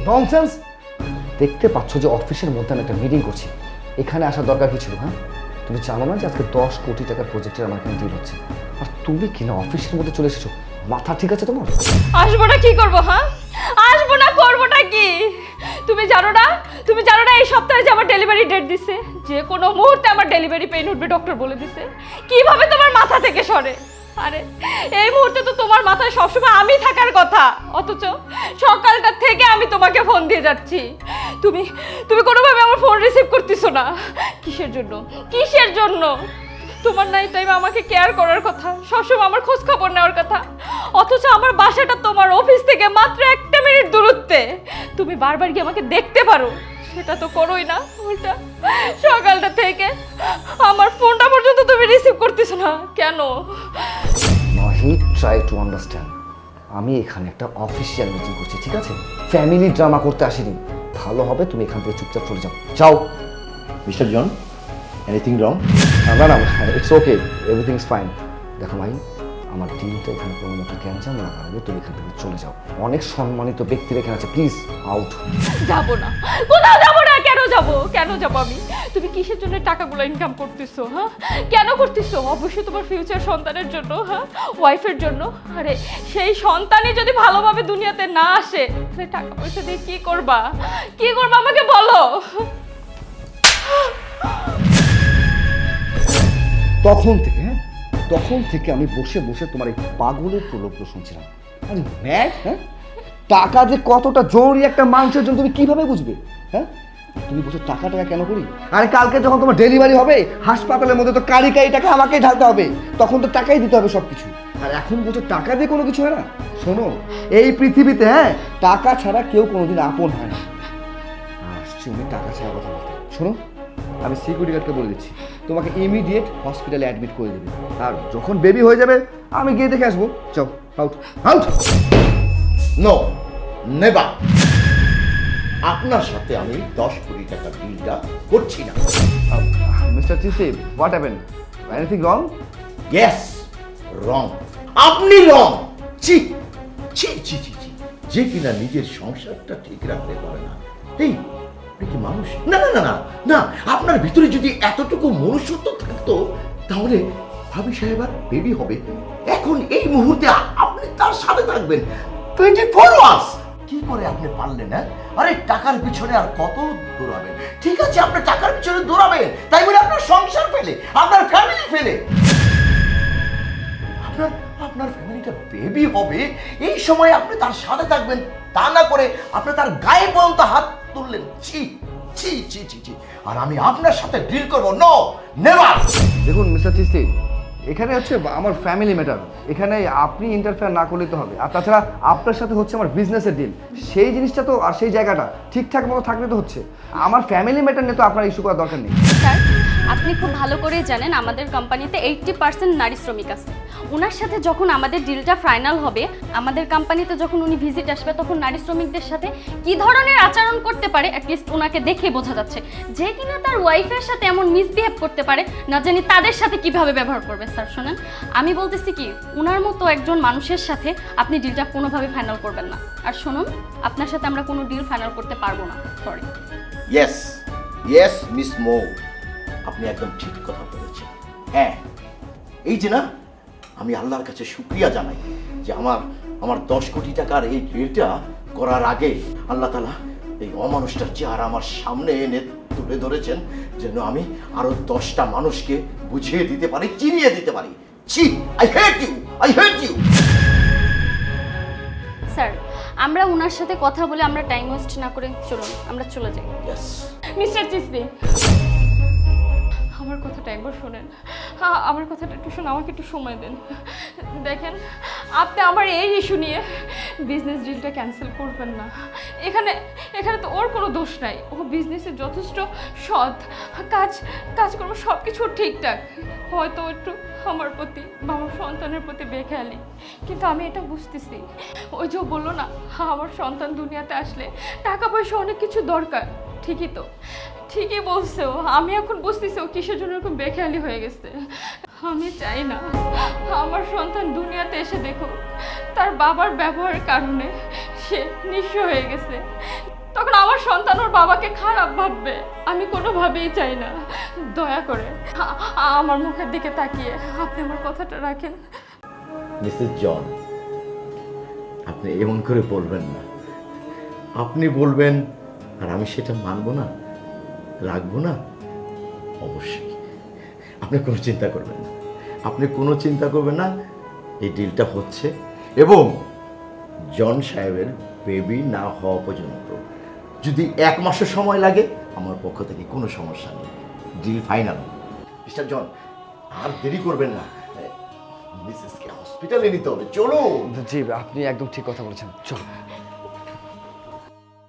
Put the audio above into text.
Nonsense. দেখতে পাচ্ছ যে অফিসের মধ্যে আমি একটা মিটিং করছি, এখানে আসার দরকার কি ছিল? হ্যাঁ, তুমি জানো না যে আজকে 10 কোটি টাকার প্রজেক্টের আমার এখানে ডিল হচ্ছে, আর তুমি কিনা অফিসের মধ্যে চলে এসেছো? মাথা ঠিক আছে তোমার? আসবো না, কি করবো? হ্যাঁ, আসবো না, করবোটা কি? তুমি জানো না, তুমি জানো না এই সপ্তাহে যে আমার ডেলিভারি ডেট দিছে, যে কোনো মুহূর্তে আমার ডেলিভারি পেইন উঠবে, ডক্টর বলে দিছে। কিভাবে তোমার মাথা থেকে সরে? আরে এই মুহূর্তে তো তোমার মাথায় সবসময় আমি থাকার কথা, অথচ সকালটা থেকে আমি তোমাকে ফোন দিয়ে যাচ্ছি, তুমি তুমি কোনোভাবে আমার ফোন রিসিভ করতেছো না। কিসের জন্য, কিসের জন্য? তোমার নাই টাইমে আমাকে কেয়ার করার কথা, সবসময় আমার খোঁজ খবর নেওয়ার কথা, অথচ আমার বাসাটা তোমার অফিস থেকে মাত্র 1 মিনিট দূরত্বে। তুমি বারবার গিয়ে আমাকে দেখতে পারো, সেটা তো করোই না। উল্টা সকালটা থেকে আমার ফোনটা পর্যন্ত তুমি রিসিভ করতেছো না কেন? Mahi, try to understand. আমি এখানে একটা অফিসিয়াল মিটিং করছি, ঠিক আছে? ফ্যামিলি ড্রামা করতে আসিনি। ভালো হবে তুমি এখান থেকে চুপচাপ চলে যাও, যাও। Mister John, anything wrong? না না, it's okay, everything is fine. দেখো ভাই, আমার টিমটা এখানে কোনো মতো ক্যান্সার না পারবে, তুমি এখান থেকে চলে যাও। অনেক সম্মানিত ব্যক্তিরা এখানে আছে, প্লিজ আউট। যাবো না, কোথাও যাবো না। কেন যাবো, কেন যাবো আমি? তুমি কিসের জন্য টাকাগুলো ইনকাম করতেছো? হ্যাঁ, কেন করতেছো? অবশ্যই তোমার ফিউচার সন্তানের জন্য, হ্যাঁ, ওয়াইফের জন্য। আরে সেই সন্তানই যদি ভালোভাবে দুনিয়াতে না আসে, তাহলে টাকা পয়সা দিয়ে কি করবা? কি করবা আমাকে বলো। তখন থেকে আমি বসে বসে তোমার এই পাগলের প্রলোভন শুনছিলাম। আরে ম্যাড, হ্যাঁ? টাকা যে কতটা জরুরি একটা মানুষের জন্য তুমি কিভাবে বুঝবে? হ্যাঁ, তুমি বলছো টাকা টাকা কেন করি? আরে কালকে যখন তোমার ডেলিভারি হবে, হাসপাতালের মধ্যে তো কারি টাকা আমাকেই ঢালতে হবে, তখন তো টাকাই দিতে হবে সব কিছু। আর এখন বলছো টাকা দিয়ে কোনো কিছু হয় না? শোনো, এই পৃথিবীতে হ্যাঁ, টাকা ছাড়া কেউ কোনোদিন আপন হয় না। আসছি উনি টাকা ছাড়া কথা বলতে। শোনো, আমি সিকিউরিটি গার্ডকে বলে দিচ্ছি, তোমাকে ইমিডিয়েট হসপিটালে অ্যাডমিট করে দেবে, আর যখন বেবি হয়ে যাবে আমি গিয়ে দেখে আসবো। যাও, আউট আউট। No, never. আপনার সাথে আমি 10 কোটি টাকার ডিলটা করছি না। মিস্টার চিসি, what happened? Anything wrong? Yes, wrong. আপনি রং। ছি ছি ছি ছি ছি, যে কিনা নিজের সংসারটা ঠিক রাখতে পারে না। এই, আপনি কি মানুষ? না না না না না, আপনার ভিতরে যদি এতটুকু মনুষ্যত্ব থাকতো, তাহলে ভাবি সাহেব আর বেবি হবে, এখন এই মুহূর্তে আপনি তার সাথে থাকবেন 24 আওয়ার্স। কি করে আপনি পারলেন? হ্যাঁ, আরে টাকার পিছনে আর কত দৌড়াবেন? ঠিক আছে, আপনি টাকার পিছনে দৌড়াবেন, তাই বলে আপনার সংসার ফেলে, আপনার ফ্যামিলি ফেলে, আপনার ফ্যামিলিটা বেবি হবে, এই সময় আপনি তার সাথে থাকবেন, তা না করে আপনি তার গায়ে পর্যন্ত হাত তুললেন। ছি ছি ছি ছি ছি, আর আমি আপনার সাথে ডিল করবো। No, never. দেখুন মিস্টার চিসি, এখানে হচ্ছে আমার ফ্যামিলি ম্যাটার, এখানে আপনি ইন্টারফেয়ার না করলে তো হবে। আর তাছাড়া আপনার সাথে হচ্ছে আমার বিজনেসের ডিল, সেই জিনিসটা তো আর সেই জায়গাটা ঠিকঠাক মতো থাকলে তো হচ্ছে। আমার ফ্যামিলি ম্যাটার নিয়ে তো আপনার ইস্যু করার দরকার নেই। স্যার, আপনি খুব ভালো করেই জানেন আমাদের কোম্পানিতে 80% নারী শ্রমিক আছে। ওনার সাথে যখন আমাদের ডিলটা ফাইনাল হবে, আমাদের কোম্পানিতে যখন উনি ভিজিট আসবে, তখন নারী শ্রমিকদের সাথে কি ধরনের আচরণ করতে পারে অ্যাটলিস্ট ওনাকে দেখে বোঝা যাচ্ছে। যে কিনা তার ওয়াইফের সাথে এমন মিসবিহেভ করতে পারে, না জানি তাদের সাথে কিভাবে ব্যবহার করবে। স্যার শোনেন, আমি বলতেছি কি, ওনার মতো একজন মানুষের সাথে আপনি ডিলটা কোনোভাবে ফাইনাল করবেন না। আর শুনুন, আপনার সাথে আমরা কোনো ডিল ফাইনাল করতে পারবো না, সরি। ইয়েস ইয়েস মিস মৌ, আপনি একদম ঠিক কথা বলেছেন। হ্যাঁ, এই যে না, আমি আল্লাহর কাছে শুকরিয়া জানাই যে আমার 10 কোটি টাকার এই ডিলটা করার আগে আল্লাহ তাআলা এই অমানুষটার চেহারা আমার সামনে এনে তুলে ধরেছেন, যেন আমি আরো 10টা মানুষকে বুঝিয়ে দিতে পারি, চিনিয়ে দিতে পারি। ছি, I hate you, I hate you. Sir, আমরা ওনার সাথে কথা বলে আমরা টাইম ওয়েস্ট না করে চলুন আমরা চলে যাই। ইয়েস। মিস্টার চিসি, আমার কথাটা একবার শোনেন। আমার কথাটা একটু শোন, আমাকে একটু সময় দেন। দেখেন, আপনি আমার এই ইস্যু নিয়ে বিজনেস ডিলটা ক্যান্সেল করবেন না। এখানে তো ওর কোনো দোষ নাই, ও বিজনেসে যথেষ্ট সৎ, কাজকর্ম সব কিছু ঠিকঠাক, হয়তো একটু আমার প্রতি বা আমার সন্তানের প্রতি বেখেয়ালি, কিন্তু আমি এটা বুঝতেছি। ওই যে বললো না, আমার সন্তান দুনিয়াতে আসলে টাকা পয়সা অনেক কিছু দরকার, ঠিকই তো, ঠিকই বলছে ও। আমি এখন বুঝতেছি ও কিসের জন্য এরকম বেখেয়ালি হয়ে গেছে। আমি চাই না আমার সন্তান দুনিয়াতে এসে দেখুক তার বাবার ব্যবহারের কারণে সে নিঃস্ব হয়ে গেছে। তখন আমার সন্তান ওর বাবাকে খারাপ ভাববে। আমি কোনোভাবেই চাই না। দয়া করে আমার মুখের দিকে তাকিয়ে আপনি আমার কথাটা রাখেন। মিসেস জন, আপনি এমন করে বলবেন না। আপনি বলবেন আর আমি সেটা মানবো না, রাখবো না? অবশ্যই। আপনি কোনো চিন্তা করবেন না, আপনি কোনো চিন্তা করবেন না। এই ডিলটা হচ্ছে, এবং জন সাহেবের বেবি না হওয়া পর্যন্ত যদি 1 মাসের সময় লাগে আমার পক্ষ থেকে কোনো সমস্যা নেই। Deal final. মিস্টার জন, আর দেরি করবেন না, মিসেসকে হসপিটালে নিতে হবে। চলো। জি আপনি একদম ঠিক কথা বলেছেন, চলো।